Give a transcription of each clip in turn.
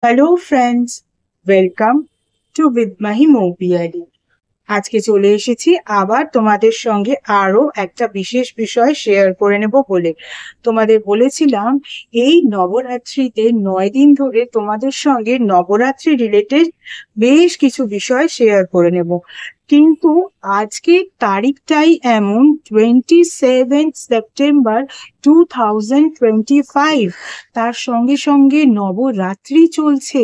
Hello friends, welcome to with Mahi মৌপিয়ারি। আজকে চলে এসেছি আবার তোমাদের সঙ্গে আরো একটা বিশেষ বিষয় শেয়ার করে নেব বলে। তোমাদের বলেছিলাম এই নবরাত্রিতে 9 দিন ধরে তোমাদের সঙ্গে নবরাত্রি রিলেটেড বেশ কিছু বিষয় শেয়ার করে নেব, কিন্তু আজকে তারিখটাই এমন 27 সেপ্টেম্বর 2025, তার সঙ্গে সঙ্গে নবরাত্রি চলছে।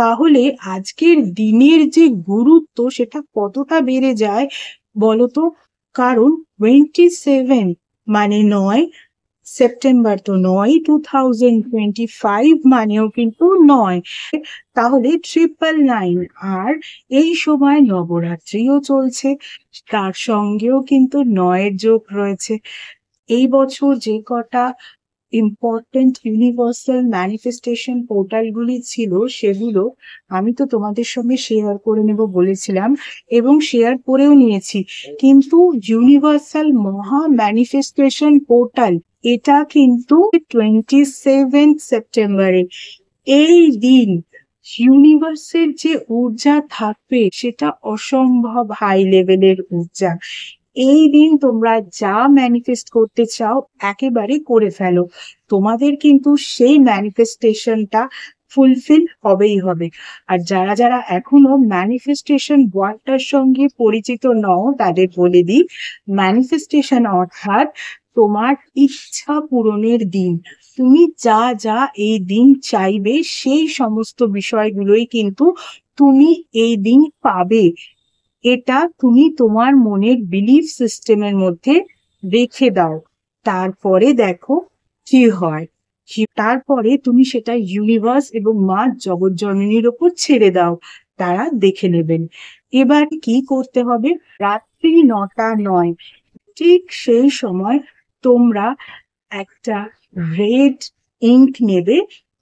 তাহলে আজকের দিনের যে গুরুত্ব সেটা কতটা বেড়ে যায় বলতো। কারণ 27 মানে 9 সেপ্টেম্বর, তো 9 2025 মানেও কিন্তু 9, তাহলে 999। আর এই সময় নবরাত্রিও চলছে, তার সঙ্গেও কিন্তু 9-এর যোগ রয়েছে। এই বছর যে কটা ইম্পর্টেন্ট ইউনিভার্সাল ম্যানিফেস্টেশন পোর্টালগুলি ছিল সেগুলো আমি তো তোমাদের সঙ্গে শেয়ার করে নেব বলেছিলাম, এবং শেয়ার করেও নিয়েছি। কিন্তু ইউনিভার্সাল মহা ম্যানিফেস্টেশন পোর্টাল এটা কিন্তু 27 সেপ্টেম্বরে। এই দিন ইউনিভার্সের যে ঊর্জা থাকবে সেটা অসম্ভব হাই লেভেলের ঊর্জা। এই দিন তোমরা যা ম্যানিফেস্ট করতে চাও একেবারে করে ফেলো, তোমাদের কিন্তু সেই ম্যানিফেস্টেশনটা ফুলফিল হবেই হবে। আর যারা যারা এখনো ম্যানিফেস্টেশন ওয়ার্ডটার সঙ্গে পরিচিত নও তাদের বলে দিই, ম্যানিফেস্টেশন অর্থাৎ তোমার ইচ্ছা পূরণের দিন। তুমি যা যা এই দিন চাইবে সেই সমস্ত বিষয়গুলোই কিন্তু তুমি এই দিন পাবে। এটা তুমি তোমার মনের বিলিফ সিস্টেমের মধ্যে রেখে দাও, তারপরে দেখো কি হয়। তারপরে তুমি সেটা ইউনিভার্স এবং মা জগৎজননীর ওপর ছেড়ে দাও, তারা দেখে নেবেন। এবার কি করতে হবে, রাত্রি 9টা 9 ঠিক সেই সময় তোমরা একটা রেড ইঙ্ক নেবে,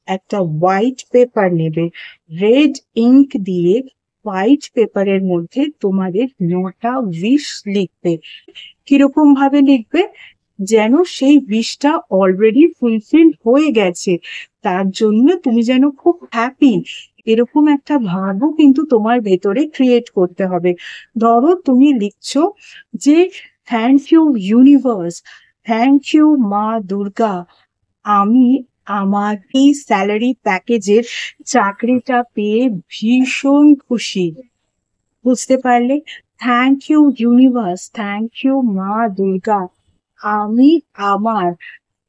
একটা হোয়াইট পেপার নেবে। রেড ইঙ্ক দিয়ে হোয়াইট পেপারের মধ্যে তোমাদের 9টা উইশ লিখবে। কিরকম ভাবে লিখবে, যেন সেই উইশটা অলরেডি ফুলফিল হয়ে গেছে, তার জন্য তুমি যেন খুব হ্যাপি, এরকম একটা ভাবও কিন্তু তোমার ভেতরে ক্রিয়েট করতে হবে। ধরো তুমি লিখছো যে thank you universe, thank you মা দুর্গা, আমি আমার এই স্যালারি প্যাকেজের চাকরিটা পেয়ে ভীষণ খুশি। বুঝতে পারলে? Thank you universe, thank you মা দুর্গা, আমি আমার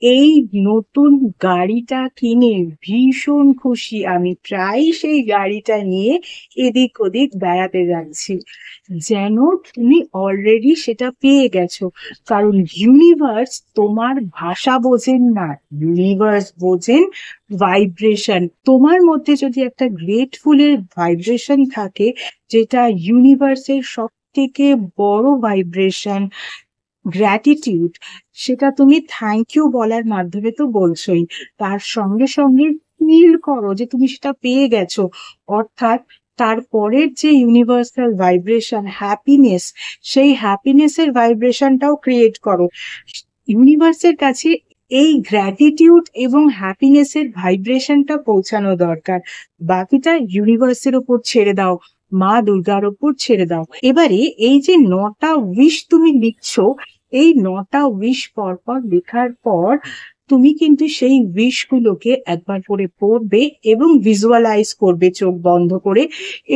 এই নতুন গাড়িটা কিনে ভীষণ খুশি। আমি প্রায় সেই গাড়িটা নিয়ে এদিক ওদিক বেড়াতে যাচ্ছি, যেন তুমি অলরেডি সেটা পেয়ে গেছো। কারণ ইউনিভার্স তোমার ভাষা বোঝেন না, ইউনিভার্স বোঝেন ভাইব্রেশন। তোমার মধ্যে যদি একটা গ্রেটফুলের ভাইব্রেশন থাকে, যেটা ইউনিভার্সের সব থেকে বড় ভাইব্রেশন, গ্র্যাটিটিউড, সেটা তুমি থ্যাংক ইউ বলার মাধ্যমে তো বলছোই, তার সঙ্গে সঙ্গে ফিল করো যে তুমি সেটা পেয়ে গেছো। অর্থাৎ তারপরের যে ইউনিভার্সাল ভাইব্রেশন হ্যাপিনেস, সেই হ্যাপিনেসের ভাইব্রেশনটাও ক্রিয়েট করো। ইউনিভার্সের কাছে এই গ্র্যাটিটিউড এবং হ্যাপিনেসের ভাইব্রেশনটা পৌঁছানো দরকার। বাকিটা ইউনিভার্সের ওপর ছেড়ে দাও, মা দুর্গার ওপর ছেড়ে দাও। এবারে এই যে 9টা উইশ তুমি লিখছো, এই 9টা উইশ পর লেখার পর তুমি কিন্তু সেই উইশ গুলোকে একবার করে পড়বে এবং ভিজুয়ালাইজ করবে চোখ বন্ধ করে,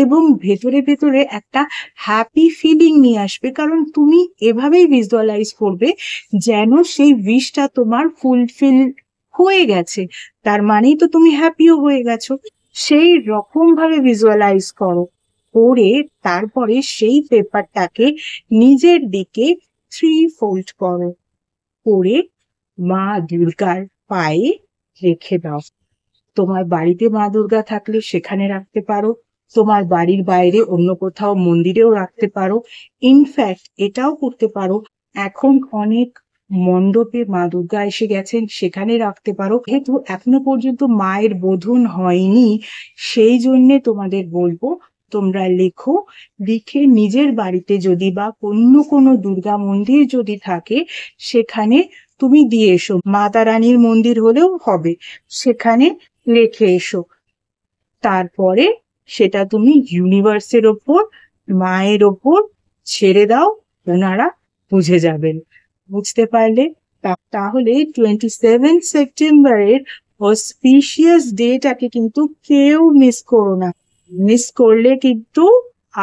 এবং ভেতরে ভেতরে একটা হ্যাপি ফিলিং নিয়ে আসবে। কারণ তুমি এভাবেই ভিজুয়ালাইজ করবে যেন সেই উইশটা তোমার ফুলফিল হয়ে গেছে, তার মানেই তো তুমি হ্যাপিও হয়ে গেছো। সেই রকম ভাবে ভিজুয়ালাইজ করো, করে তারপরে সেই পেপারটাকে নিজের দিকে 3 ফোল্ড করো, করে মা দুর্গার পায়ে রেখে দাও। তোমার বাড়িতে মা দুর্গা থাকলে সেখানে রাখতে পারো, তোমার বাড়ির বাইরে অন্য কোথাও মন্দিরেও রাখতে পারো। ইনফ্যাক্ট এটাও করতে পারো, এখন অনেক মণ্ডপে মা দুর্গা এসে গেছেন, সেখানে রাখতে পারো। যেহেতু এখনো পর্যন্ত মায়ের বোধন হয়নি, সেই জন্যে তোমাদের বলবো তোমরা লেখো, লিখে নিজের বাড়িতে যদি বা অন্য কোনো দুর্গা মন্দির যদি থাকে সেখানে তুমি দিয়ে এসো, মাতা রানীর মন্দির হলেও হবে, সেখানে রেখে এসো। তারপরে সেটা তুমি ইউনিভার্সের ওপর, মায়ের ওপর ছেড়ে দাও, ওনারা বুঝে যাবেন। বুঝতে পারলে? তাহলে 27 সেপ্টেম্বরের অসপিশিয়াস ডেটাকে কিন্তু কেউ মিস করো না। মিস করলে কিন্তু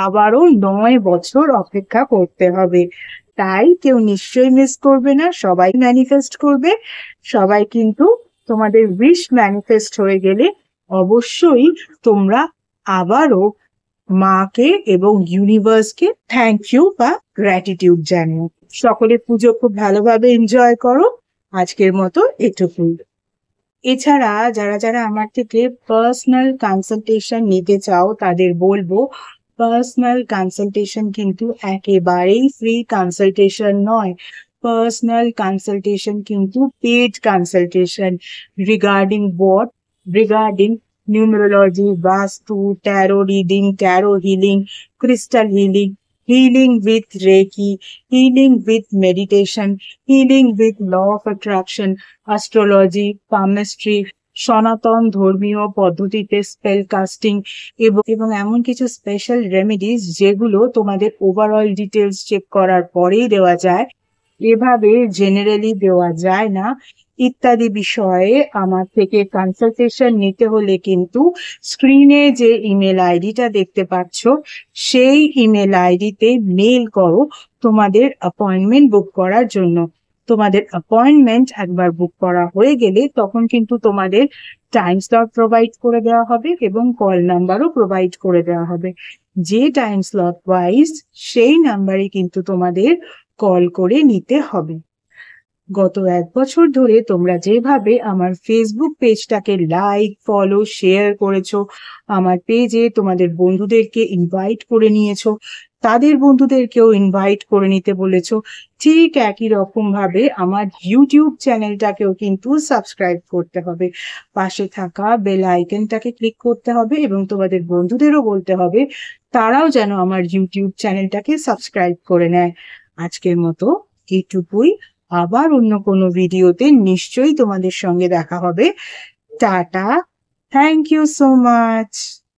আবারও 9 বছর অপেক্ষা করতে হবে। তাই কেউ নিশ্চয়ই মিস করবে না, সবাই ম্যানিফেস্ট করবে। সবাই কিন্তু তোমাদের উইশ ম্যানিফেস্ট হয়ে গেলে অবশ্যই তোমরা আবারও মাকে এবং ইউনিভার্সকে থ্যাংক ইউ বা গ্র্যাটিটিউড জানিও। সকলে পুজো খুব ভালোভাবে এনজয় করো। আজকের মতো এটুকুই। এছাড়া যারা যারা আমার থেকে পার্সোনাল কনসালটেশন নিতে চাও তাদের বলবো, পার্সোনাল কনসালটেশন কিন্তু একেবারেই ফ্রি কনসালটেশন নয়। পার্সোনাল কনসালটেশন কিন্তু পেড কনসালটেশন। রিগার্ডিং নিউমেরোলজি, বাস্তু, taro reading, taro healing, crystal healing, healing with Reiki, healing with meditation, healing with law of attraction, astrology, palmistry, সনাতন ধর্মীয় পদ্ধতিতে স্পেল কাস্টিং এবং এমন কিছু স্পেশাল রেমেডিস যেগুলো তোমাদের ওভারঅল ডিটেলস চেক করার পরেই দেওয়া যায়, এভাবে জেনারেলি দেওয়া যায় না ইত্যাদি বিষয়ে আমার থেকে কনসালটেশন নিতে হলে কিন্তু স্ক্রিনে যে ইমেল আইডিটা দেখতে পাচ্ছ সেই ইমেল আইডিতে মেল করো তোমাদের অ্যাপয়েন্টমেন্ট বুক করার জন্য। তোমাদের অ্যাপয়েন্টমেন্ট একবার বুক করা হয়ে গেলে তখন কিন্তু তোমাদের টাইম স্লট প্রোভাইড করে দেওয়া হবে এবং কল নাম্বারও প্রোভাইড করে দেওয়া হবে। যে টাইম স্লট ওয়াইজ সেই নাম্বারে কিন্তু তোমাদের কল করে নিতে হবে। গত 1 বছর ধরে তোমরা যেভাবে আমার ফেসবুক পেজটাকে লাইক, ফলো, শেয়ার করেছো, আমার পেজে তোমাদের বন্ধুদেরকে ইনভাইট করে নিয়েছো, তাদের বন্ধুদেরকেও ইনভাইট করে নিতে বলেছো, ঠিক একই রকম ভাবে আমার ইউটিউব চ্যানেলটাকেও কিন্তু সাবস্ক্রাইব করতে হবে। পাশে থাকা বেল আইকনটাকে ক্লিক করতে হবে এবং তোমাদের বন্ধুদেরও বলতে হবে তারাও যেন আমার ইউটিউব চ্যানেলটাকে সাবস্ক্রাইব করে নেয়। আজকের মতো এইটুকুই। আবার অন্য কোনো ভিডিওতে নিশ্চয়ই তোমাদের সঙ্গে দেখা হবে। টাটা, থ্যাংক ইউ সো মাচ।